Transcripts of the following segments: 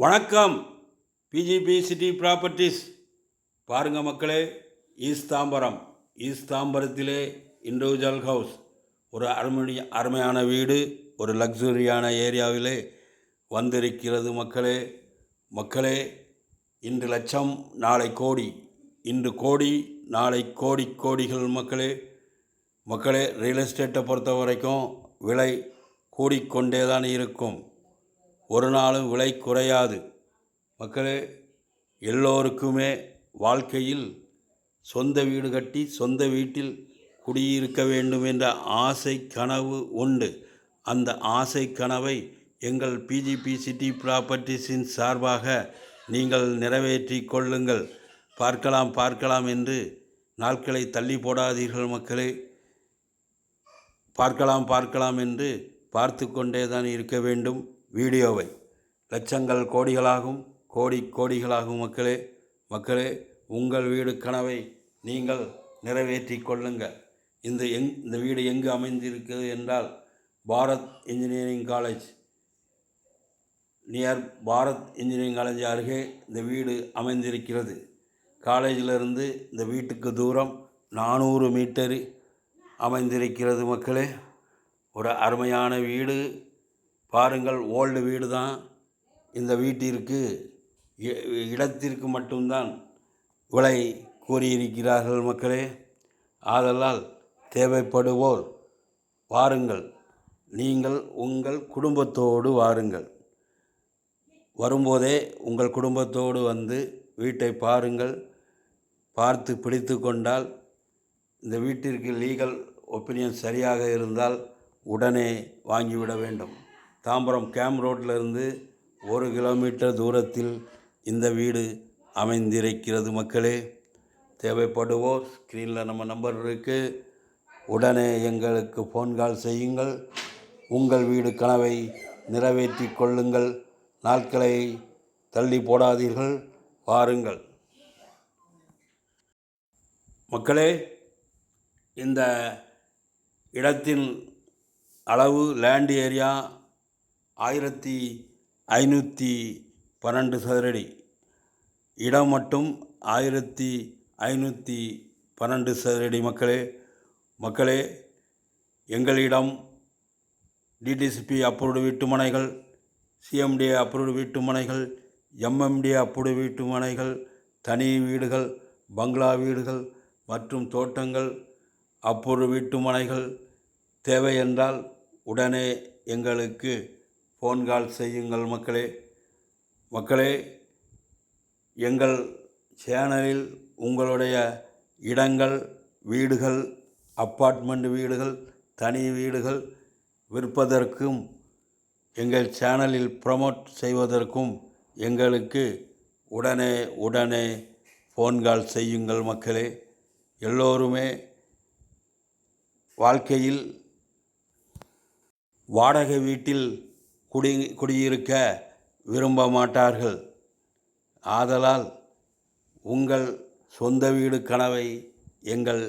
வணக்கம். PGP city properties பாருங்கள் மக்களே. ஈஸ்ட் தாம்பரத்திலே இண்டிவிஜுவல் ஹவுஸ், ஒரு அருமையான வீடு, ஒரு லக்ஸுரியான ஏரியாவிலே வந்திருக்கிறது மக்களே. இன்று லட்சம், நாளை கோடி. இன்று கோடி, நாளை கோடிகள் மக்களே. ரியல் எஸ்டேட்டை பொறுத்த வரைக்கும் விலை கூடிக்கொண்டே தான் இருக்கும். ஒரு நாளும் விலை குறையாது மக்களே. எல்லோருக்குமே வாழ்க்கையில் சொந்த வீடு கட்டி சொந்த வீட்டில் குடியிருக்க வேண்டும் என்ற ஆசை கனவு உண்டு. அந்த ஆசை கனவை எங்கள் பிஜிபி சிட்டி ப்ராப்பர்ட்டிஸின் சார்பாக நீங்கள் நிறைவேற்றி கொள்ளுங்கள். பார்க்கலாம் என்று நாட்களை தள்ளி போடாதீர்கள் மக்களே. பார்க்கலாம் என்று பார்த்து கொண்டே தான் இருக்க வேண்டும். வீடியோவை லட்சங்கள் கோடிகளாகும் மக்களே. உங்கள் வீடு கனவை நீங்கள் நிறைவேற்றி கொள்ளுங்கள். இந்த வீடு எங்கு அமைந்திருக்கிறது என்றால், Bharat engineering college, near Bharat engineering college அருகே இந்த வீடு அமைந்திருக்கிறது. காலேஜிலிருந்து இந்த வீட்டுக்கு தூரம் 400 மீட்டர் அமைந்திருக்கிறது மக்களே. ஒரு அருமையான வீடு பாருங்கள். ஓல்டு வீடு தான். இந்த வீட்டிற்கு இடத்திற்கு மட்டும்தான் விலை கூறியிருக்கிறார்கள் மக்களே. ஆதலால் தேவைப்படுவோர் வாருங்கள். நீங்கள் உங்கள் குடும்பத்தோடு வாருங்கள். வரும்போதே உங்கள் குடும்பத்தோடு வந்து வீட்டை பாருங்கள். பார்த்து பிடித்து கொண்டால், இந்த வீட்டிற்கு லீகல் ஒப்பீனியன் சரியாக இருந்தால் உடனே வாங்கிவிட வேண்டும். தாம்பரம் கேம்ப் ரோட்டிலிருந்து 1 கிலோமீட்டர் தூரத்தில் இந்த வீடு அமைந்திருக்கிறது மக்களே. தேவைப்படுவோர் ஸ்க்ரீனில் நம்ம நம்பர் இருக்குது. உடனே எங்களுக்கு ஃபோன் கால் செய்யுங்கள். உங்கள் வீடு கனவை நிறைவேற்றி கொள்ளுங்கள். நாட்களை தள்ளி போடாதீர்கள். வாருங்கள் மக்களே. இந்த இடத்தின் அளவு, லேண்ட் ஏரியா 1512 சதுரடி. இடம் மட்டும் 1512 சதுரடி மக்களே. எங்களிடம் டிடிசிபி அப்ரூவ்டு வீட்டுமனைகள், சிஎம்டிஏ அப்ரூவ்டு வீட்டுமனைகள், எம்எம்டிஏ அப்ரூவ்டு வீட்டுமனைகள், தனி வீடுகள், பங்களா வீடுகள் மற்றும் தோட்டங்கள் அப்ரூவ்டு வீட்டுமனைகள் தேவை என்றால் உடனே எங்களுக்கு ஃபோன் கால் செய்யுங்கள் மக்களே. எங்கள் சேனலில் உங்களுடைய இடங்கள், வீடுகள், அப்பார்ட்மெண்ட் வீடுகள், தனி வீடுகள் விற்பதற்கும் எங்கள் சேனலில் ப்ரமோட் செய்வதற்கும் எங்களுக்கு உடனே ஃபோன் கால் செய்யுங்கள் மக்களே. எல்லோருமே வாழ்க்கையில் வாடகை வீட்டில் குடியிருக்க விரும்ப மாட்டார்கள். ஆதலால் உங்கள் சொந்த வீடு கனவை எங்கள்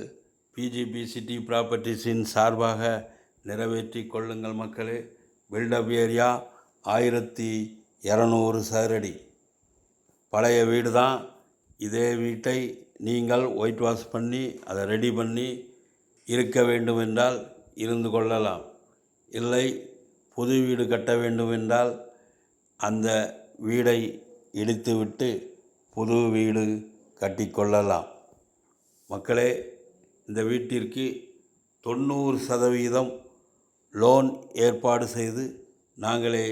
பிஜிபி சிட்டி ப்ராப்பர்ட்டிஸின் சார்பாக நிறைவேற்றி கொள்ளுங்கள் மக்களே. பில்டப் ஏரியா 1200 சதுரடி. பழைய வீடு தான். இதே வீட்டை நீங்கள் ஒயிட் வாஷ் பண்ணி அதை ரெடி பண்ணி இருக்க வேண்டுமென்றால் இருந்து கொள்ளலாம். இல்லை, புது வீடு கட்ட வேண்டுமென்றால் அந்த வீடை இடித்துவிட்டு புது வீடு கட்டிக்கொள்ளலாம் மக்களே. இந்த வீட்டிற்கு 90% லோன் ஏற்பாடு செய்து நாங்களே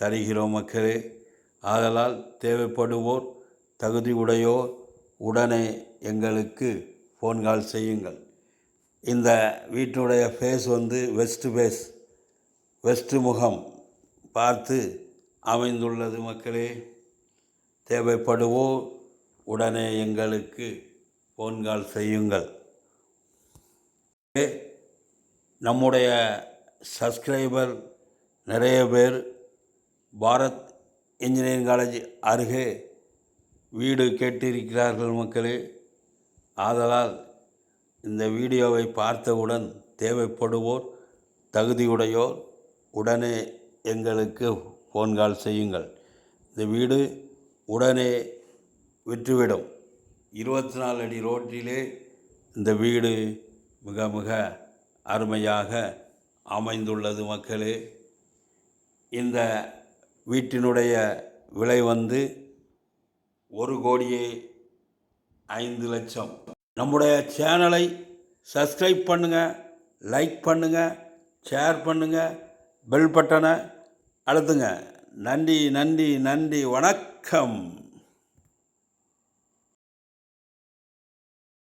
தருகிறோம் மக்களே. ஆதலால் தேவைப்படுவோர், தகுதி உடையோர் உடனே எங்களுக்கு ஃபோன் கால் செய்யுங்கள். இந்த வீட்டுடைய ஃபேஸ் வெஸ்ட் முகம் பார்த்து அமைந்துள்ளது மக்களே. தேவைப்படுவோர் உடனே எங்களுக்கு ஃபோன் கால் செய்யுங்கள். நம்முடைய சப்ஸ்கிரைபர் நிறைய பேர் பாரத் இன்ஜினியரிங் காலேஜ் அருகே வீடு கேட்டிருக்கிறார்கள் மக்களே. ஆதலால் இந்த வீடியோவை பார்த்தவுடன் தேவைப்படுவோர், தகுதியுடையோர் உடனே எங்களுக்கு ஃபோன் கால் செய்யுங்கள். இந்த வீடு உடனே விற்றுவிடும். 24 அடி ரோட்டிலே இந்த வீடு மிக மிக அருமையாக அமைந்துள்ளது மக்களே. இந்த வீட்டினுடைய விலை 1,05,00,000. நம்முடைய சேனலை சப்ஸ்கிரைப் பண்ணுங்கள், லைக் பண்ணுங்கள், ஷேர் பண்ணுங்கள், பெல் பட்டனை அழுத்துங்க. நன்றி நன்றி நன்றி, வணக்கம்.